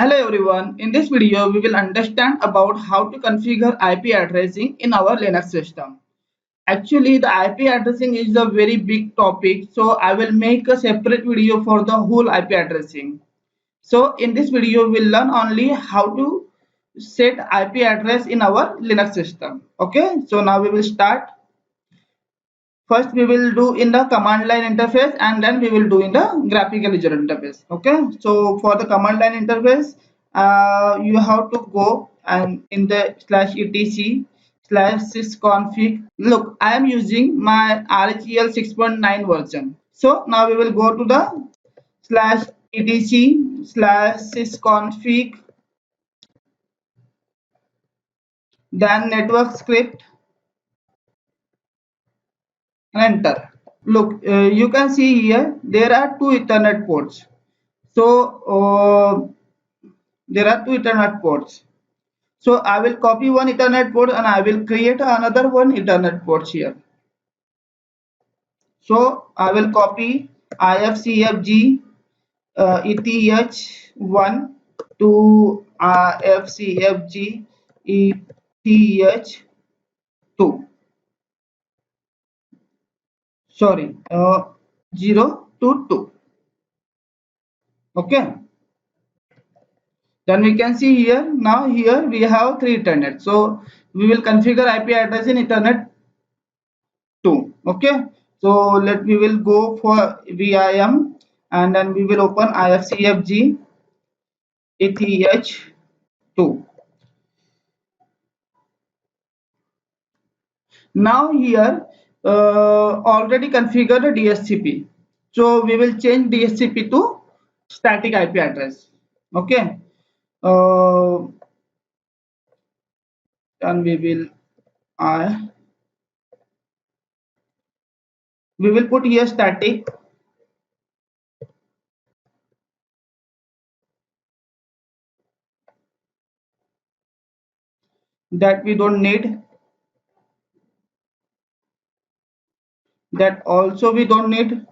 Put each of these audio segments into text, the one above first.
Hello everyone, in this video we will understand about how to configure IP addressing in our Linux system. Actually the IP addressing is a very big topic, so I will make a separate video for the whole IP addressing. So in this video we'll learn only how to set IP address in our Linux system. Okay, so now we will start. First we will do in the command line interface and then we will do in the graphical user interface. Okay, so for the command line interface you have to go and in the /etc/sysconfig. Look, I am using my RHEL 6.9 version. So now we will go to the /etc/sysconfig, then network script, and enter. Look, you can see here there are two Ethernet ports. So there are two Ethernet ports. So I will copy one Ethernet port and I will create another one Ethernet port here. So I will copy IFCFG ETH1 to IFCFG ETH2. Sorry, 0 to 2. Okay. Then we can see here, now here we have three Ethernet. So we will configure IP address in Ethernet 2. Okay. So we will go for VIM and then we will open IFCFG ETH2. Now here already configured DHCP. So we will change DHCP to static IP address. Okay. And we will put here static that we don't need, that also we don't need.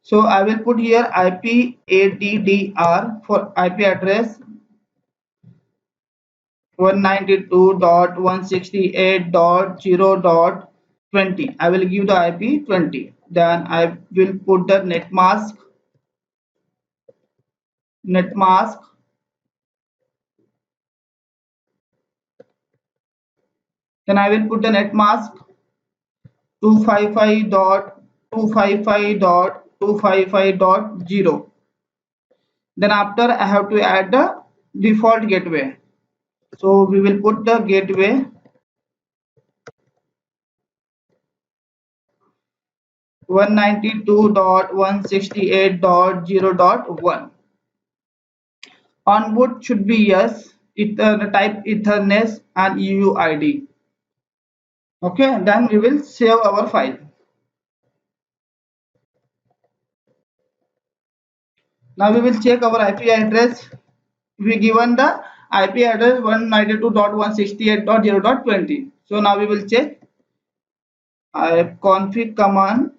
So I will put here IP addr for IP address 192.168.0.20. I will give the IP 20. Then I will put the net mask. Then I will put the net mask 255.255.255.0. Then after I have to add the default gateway. So we will put the gateway 192.168.0.1. On boot should be yes, type Ethernet and UUID. Okay, then we will save our file. Now we will check our IP address. We given the IP address 192.168.0.20. So now we will check config command.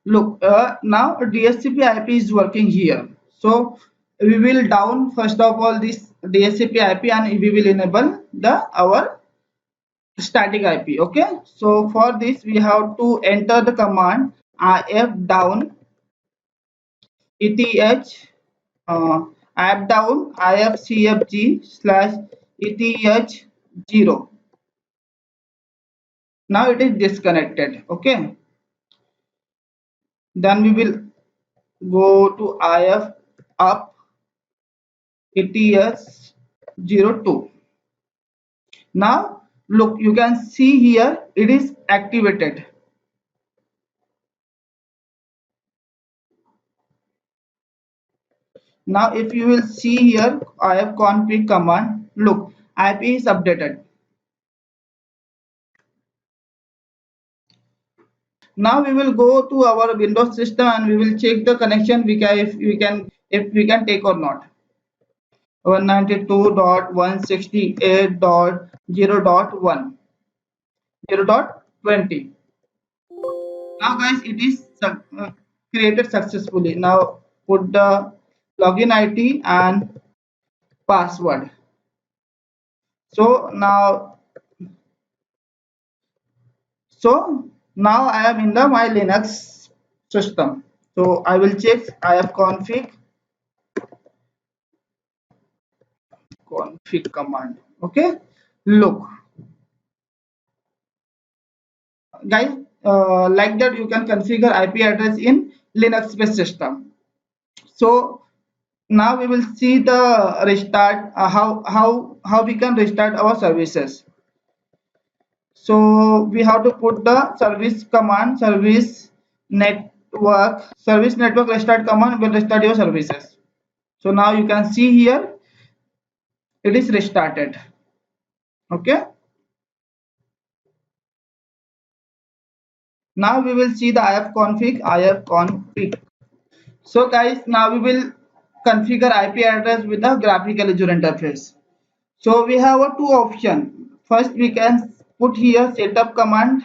Look, now DHCP IP is working here. So we will down first of all this DHCP IP and we will enable our static IP. Okay, so for this we have to enter the command if down eth app down ifcfg/eth0. Now it is disconnected. Okay, then we will go to if up eth02. Now look, you can see here it is activated. Now if you will see here ifconfig command, look, IP is updated. Now we will go to our Windows system and we will check the connection if we can take or not. 192.168.0.1 0.20. Now guys, it is created successfully. Now put the login ID and password. So now I am in the my Linux system. So I will check ifconfig command. Okay, look guys, like that you can configure IP address in Linux based system. So now we will see the restart, how we can restart our services. So we have to put the service command, service network restart command will restart your services. So now you can see here it is restarted. Okay, now we will see the ifconfig. So guys, now we will configure IP address with the graphical user interface. So we have a two option. First we can put here setup command.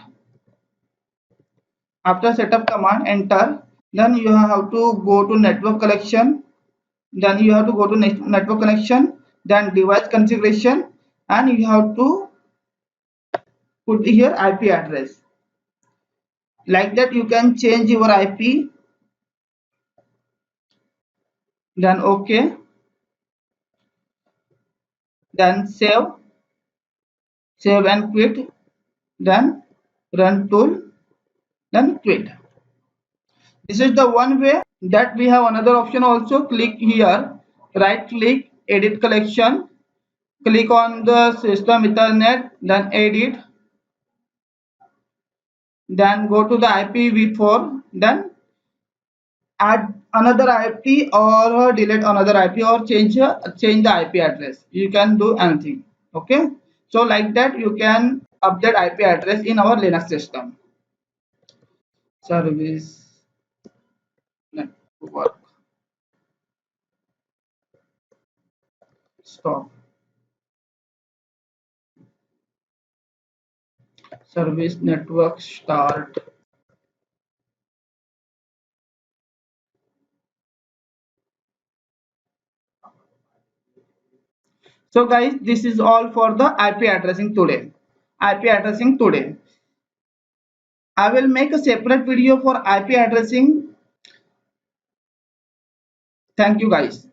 After setup command, enter. Then you have to go to network connection. Then you have to go to network connection. Then device configuration, and you have to put here IP address. Like that you can change your IP. Then OK. Then save and quit. Then run tool. Then quit. This is the one way. That we have another option also. Click here, right click, edit collection, click on the system ethernet, then edit, then go to the IPv4, then add another IP or delete another IP or change the IP address. You can do anything. Okay, so like that you can update IP address in our Linux system. Service network stop. Service network start. So guys, this is all for the IP addressing today. IP addressing today. I will make a separate video for IP addressing. Thank you guys.